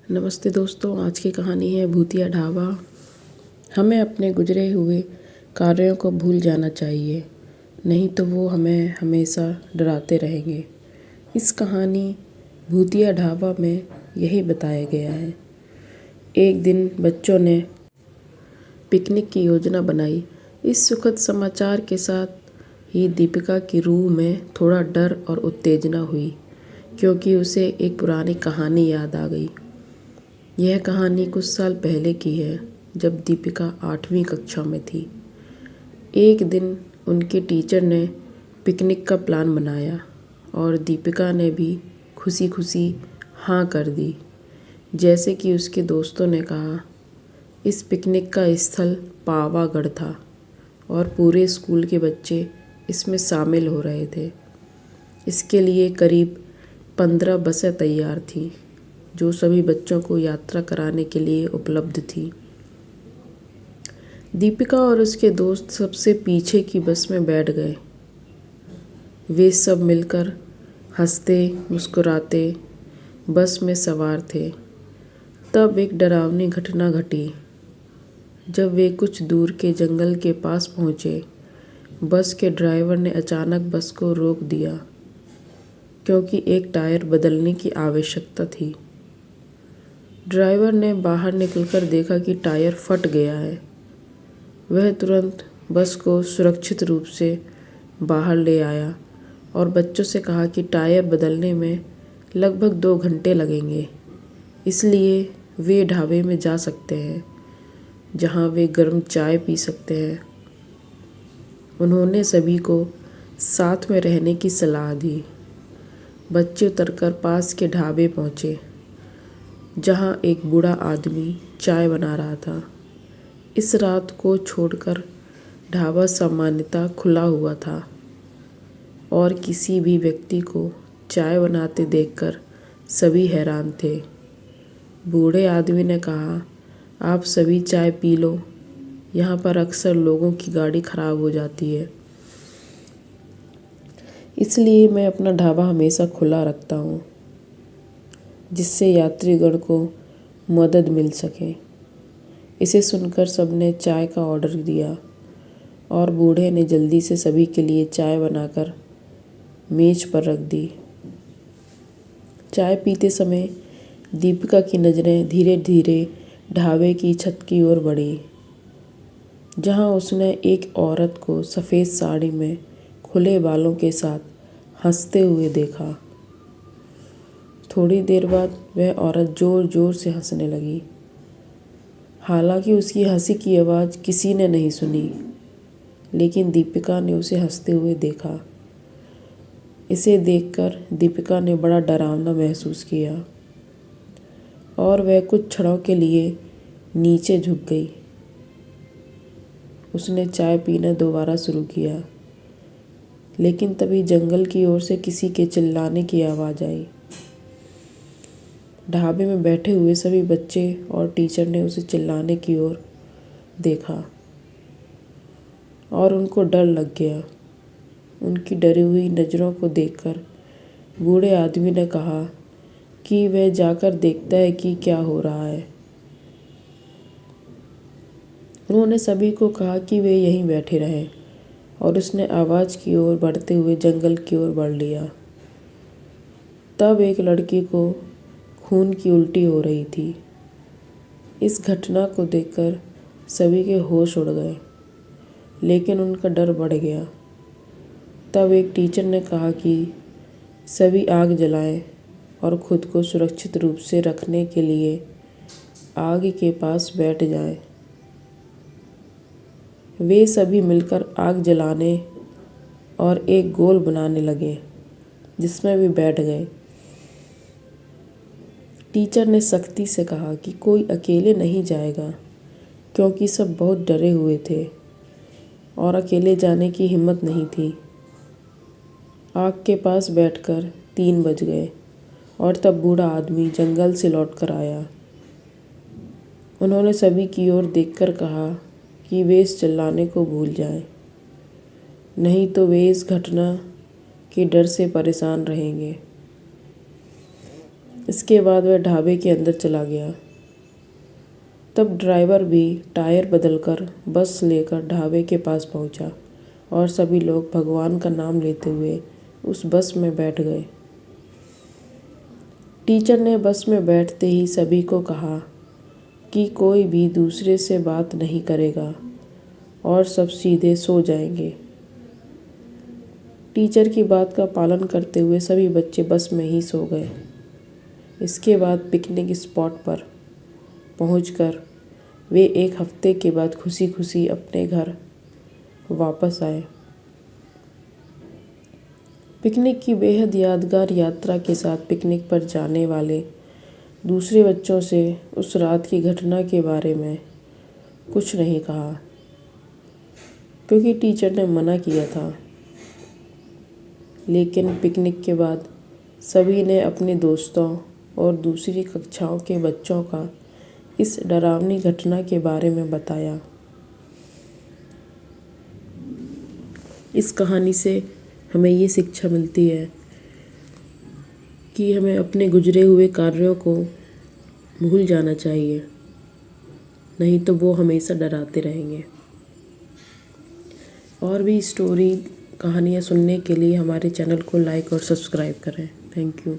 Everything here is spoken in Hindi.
नमस्ते दोस्तों, आज की कहानी है भूतिया ढाबा। हमें अपने गुजरे हुए कार्यों को भूल जाना चाहिए, नहीं तो वो हमें हमेशा डराते रहेंगे। इस कहानी भूतिया ढाबा में यही बताया गया है। एक दिन बच्चों ने पिकनिक की योजना बनाई। इस सुखद समाचार के साथ ही दीपिका की रूह में थोड़ा डर और उत्तेजना हुई, क्योंकि उसे एक पुरानी कहानी याद आ गई। यह कहानी कुछ साल पहले की है, जब दीपिका 8वीं कक्षा में थी। एक दिन उनके टीचर ने पिकनिक का प्लान बनाया और दीपिका ने भी खुशी खुशी हाँ कर दी। जैसे कि उसके दोस्तों ने कहा, इस पिकनिक का स्थल पावागढ़ था और पूरे स्कूल के बच्चे इसमें शामिल हो रहे थे। इसके लिए करीब 15 बसें तैयार थीं, जो सभी बच्चों को यात्रा कराने के लिए उपलब्ध थी। दीपिका और उसके दोस्त सबसे पीछे की बस में बैठ गए। वे सब मिलकर हंसते मुस्कुराते बस में सवार थे। तब एक डरावनी घटना घटी। जब वे कुछ दूर के जंगल के पास पहुंचे, बस के ड्राइवर ने अचानक बस को रोक दिया, क्योंकि एक टायर बदलने की आवश्यकता थी। ड्राइवर ने बाहर निकलकर देखा कि टायर फट गया है। वह तुरंत बस को सुरक्षित रूप से बाहर ले आया और बच्चों से कहा कि टायर बदलने में लगभग 2 घंटे लगेंगे, इसलिए वे ढाबे में जा सकते हैं, जहां वे गर्म चाय पी सकते हैं। उन्होंने सभी को साथ में रहने की सलाह दी। बच्चे उतरकर पास के ढाबे पहुंचे, जहां एक बूढ़ा आदमी चाय बना रहा था। इस रात को छोड़कर ढाबा सामान्यतः खुला हुआ था और किसी भी व्यक्ति को चाय बनाते देखकर सभी हैरान थे। बूढ़े आदमी ने कहा, आप सभी चाय पी लो, यहाँ पर अक्सर लोगों की गाड़ी खराब हो जाती है, इसलिए मैं अपना ढाबा हमेशा खुला रखता हूँ, जिससे यात्रीगण को मदद मिल सके। इसे सुनकर सबने चाय का ऑर्डर दिया और बूढ़े ने जल्दी से सभी के लिए चाय बनाकर मेज पर रख दी। चाय पीते समय दीपिका की नज़रें धीरे धीरे ढाबे की छत की ओर बढ़ी, जहां उसने एक औरत को सफ़ेद साड़ी में खुले बालों के साथ हंसते हुए देखा। थोड़ी देर बाद वह औरत ज़ोर ज़ोर से हंसने लगी। हालांकि उसकी हंसी की आवाज़ किसी ने नहीं सुनी, लेकिन दीपिका ने उसे हंसते हुए देखा। इसे देखकर दीपिका ने बड़ा डरावना महसूस किया और वह कुछ क्षणों के लिए नीचे झुक गई। उसने चाय पीना दोबारा शुरू किया, लेकिन तभी जंगल की ओर से किसी के चिल्लाने की आवाज़ आई। ढाबे में बैठे हुए सभी बच्चे और टीचर ने उसे चिल्लाने की ओर देखा और उनको डर लग गया। उनकी डरी हुई नज़रों को देखकर बूढ़े आदमी ने कहा कि वह जाकर देखता है कि क्या हो रहा है। उन्होंने सभी को कहा कि वे यहीं बैठे रहें और उसने आवाज़ की ओर बढ़ते हुए जंगल की ओर बढ़ लिया। तब एक लड़की को खून की उल्टी हो रही थी। इस घटना को देखकर सभी के होश उड़ गए, लेकिन उनका डर बढ़ गया। तब एक टीचर ने कहा कि सभी आग जलाएं और खुद को सुरक्षित रूप से रखने के लिए आग के पास बैठ जाएं। वे सभी मिलकर आग जलाने और एक गोल बनाने लगे, जिसमें वे बैठ गए। टीचर ने सख्ती से कहा कि कोई अकेले नहीं जाएगा, क्योंकि सब बहुत डरे हुए थे और अकेले जाने की हिम्मत नहीं थी। आग के पास बैठकर 3 बज गए और तब बूढ़ा आदमी जंगल से लौटकर आया। उन्होंने सभी की ओर देखकर कहा कि वे इस चिल्लाने को भूल जाएं, नहीं तो वे इस घटना के डर से परेशान रहेंगे। इसके बाद वह ढाबे के अंदर चला गया। तब ड्राइवर भी टायर बदलकर बस लेकर ढाबे के पास पहुंचा और सभी लोग भगवान का नाम लेते हुए उस बस में बैठ गए। टीचर ने बस में बैठते ही सभी को कहा कि कोई भी दूसरे से बात नहीं करेगा और सब सीधे सो जाएंगे। टीचर की बात का पालन करते हुए सभी बच्चे बस में ही सो गए। इसके बाद पिकनिक स्पॉट पर पहुंचकर वे एक हफ्ते के बाद खुशी खुशी अपने घर वापस आए। पिकनिक की बेहद यादगार यात्रा के साथ पिकनिक पर जाने वाले दूसरे बच्चों से उस रात की घटना के बारे में कुछ नहीं कहा, क्योंकि टीचर ने मना किया था। लेकिन पिकनिक के बाद सभी ने अपने दोस्तों और दूसरी कक्षाओं के बच्चों का इस डरावनी घटना के बारे में बताया। इस कहानी से हमें ये शिक्षा मिलती है कि हमें अपने गुजरे हुए कार्यों को भूल जाना चाहिए, नहीं तो वो हमेशा डराते रहेंगे। और भी स्टोरी कहानियाँ सुनने के लिए हमारे चैनल को लाइक और सब्सक्राइब करें। Thank you.